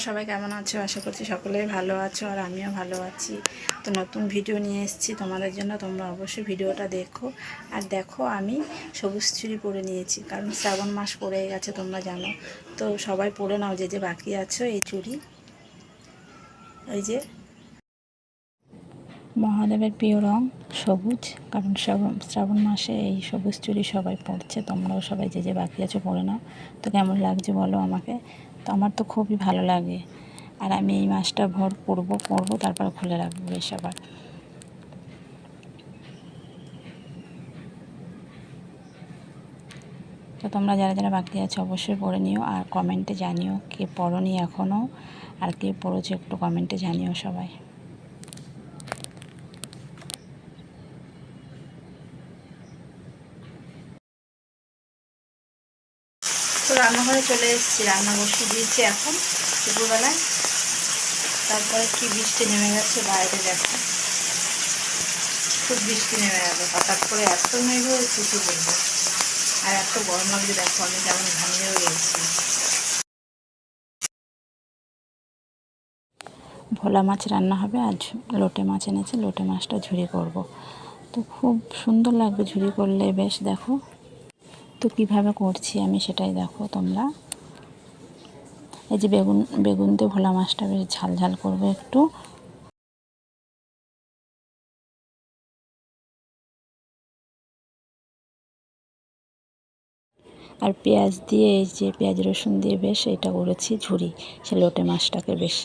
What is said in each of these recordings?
সবাই কেমন আছো? আশা করছি সকলেই ভালো আছো আর আমিও ভালো আছি। তো নতুন ভিডিও নিয়ে এসেছি তোমাদের জন্য, তোমরা অবশ্যই ভিডিওটা দেখো। আর দেখো আমি সবুজ চুড়ি পরে নিয়েছি, কারণ শ্রাবণ মাস পড়ে গেছে তোমরা জানো। তো সবাই পরে নাও যে যে বাকি আছো এই চুড়ি। ওই যে মহাদেবের প্রিয় রং সবুজ, কারণ শ্রাবণ মাসে এই সবুজ চুড়ি সবাই পরছে। তোমরাও সবাই যে যে বাকি আছো পরে নাও। তো কেমন লাগছে বলো আমাকে। তো আমার তো খুবই ভালো লাগে, আর আমি এই মাসটা ভর পরবো তারপর খুলে রাখবো বেশ আবার। তো তোমরা যারা যারা বাকি আছো অবশ্যই পরে নিও, আর কমেন্টে জানিও কে পরনি এখনও, আর কে পড়েছো একটু কমেন্টে জানিও সবাই। তো রান্নাঘরে চলে এসেছি, রান্না বসিয়ে দিয়েছি এখন দুপুরবেলায়। তারপরে কি বৃষ্টি নেমে গেছে বাইরে, দেখো খুব বৃষ্টি নেমে গেল হঠাৎ করে, এত মেঘ হয়েছে কি বলবো। আর এত গরম লাগছে, দেখো আমি কেমন ঘামিয়েও গেছি। ভোলা মাছ রান্না হবে, আজ লোটে মাছ এনেছে, লোটে মাছটা ঝুরি করব। তো খুব সুন্দর লাগবে ঝুরি করলে বেশ, দেখো তো কিভাবে করছি আমি সেটাই দেখো তোমরা। এই যে বেগুন দিয়ে ভোলা মাছটা বেশ ঝাল ঝাল করবো একটু। আর পেঁয়াজ দিয়ে, এই যে পেঁয়াজ রসুন দিয়ে বেশ এটা করেছি ঝুরি। সে লোটে মাছটাকে বেশ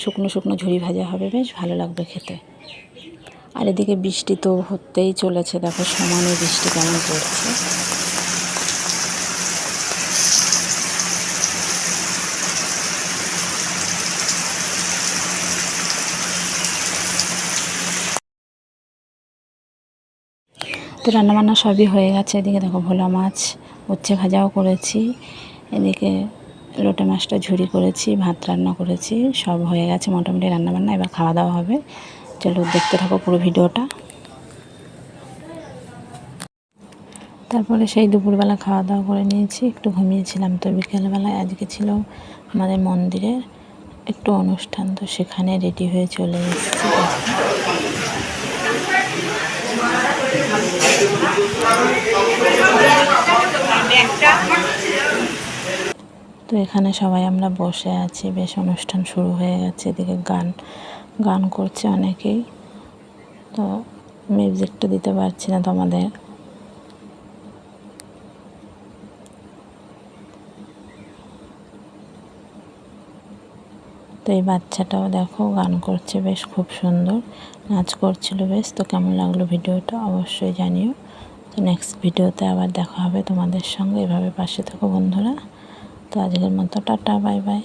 শুকনো শুকনো ঝুরি ভাজা হবে, বেশ ভালো লাগবে খেতে। আর এদিকে বৃষ্টি তো হতেই চলেছে, দেখো সমানে বৃষ্টি কেমন পড়ছে। তো রান্নাবান্না সবই হয়ে গেছে। এদিকে দেখো ভোলা মাছ উচ্ছে ভাজাও করেছি, এদিকে লোটে মাছটা ঝুরি করেছি, ভাত রান্না করেছি, সব হয়ে গেছে মোটামুটি রান্নাবান্না। এবার খাওয়া দাওয়া হবে, চলো দেখতে থাকো পুরো ভিডিওটা। তারপরে সেই দুপুরবেলা খাওয়া দাওয়া করে নিয়েছি, একটু ঘুমিয়েছিলাম। তো বিকেলবেলায় আজকে ছিল আমাদের মন্দিরে একটু অনুষ্ঠান, তো সেখানে রেডি হয়ে চলে এসেছি। তো এখানে সবাই আমরা বসে আছি, বেশ অনুষ্ঠান শুরু হয়ে গেছে। এদিকে গান করছে অনেকেই, তো মিউজিকটা দিতে পারছি না তোমাদের। তো এই বাচ্চাটাও দেখো গান করছে, বেশ খুব সুন্দর নাচ করছিল বেশ। তো কেমন লাগলো ভিডিওটা অবশ্যই জানিও। তো নেক্সট ভিডিওতে আবার দেখা হবে তোমাদের সঙ্গে, এভাবে পাশে থাকো বন্ধুরা। তো আজকের মতো টাটা, বাই বাই।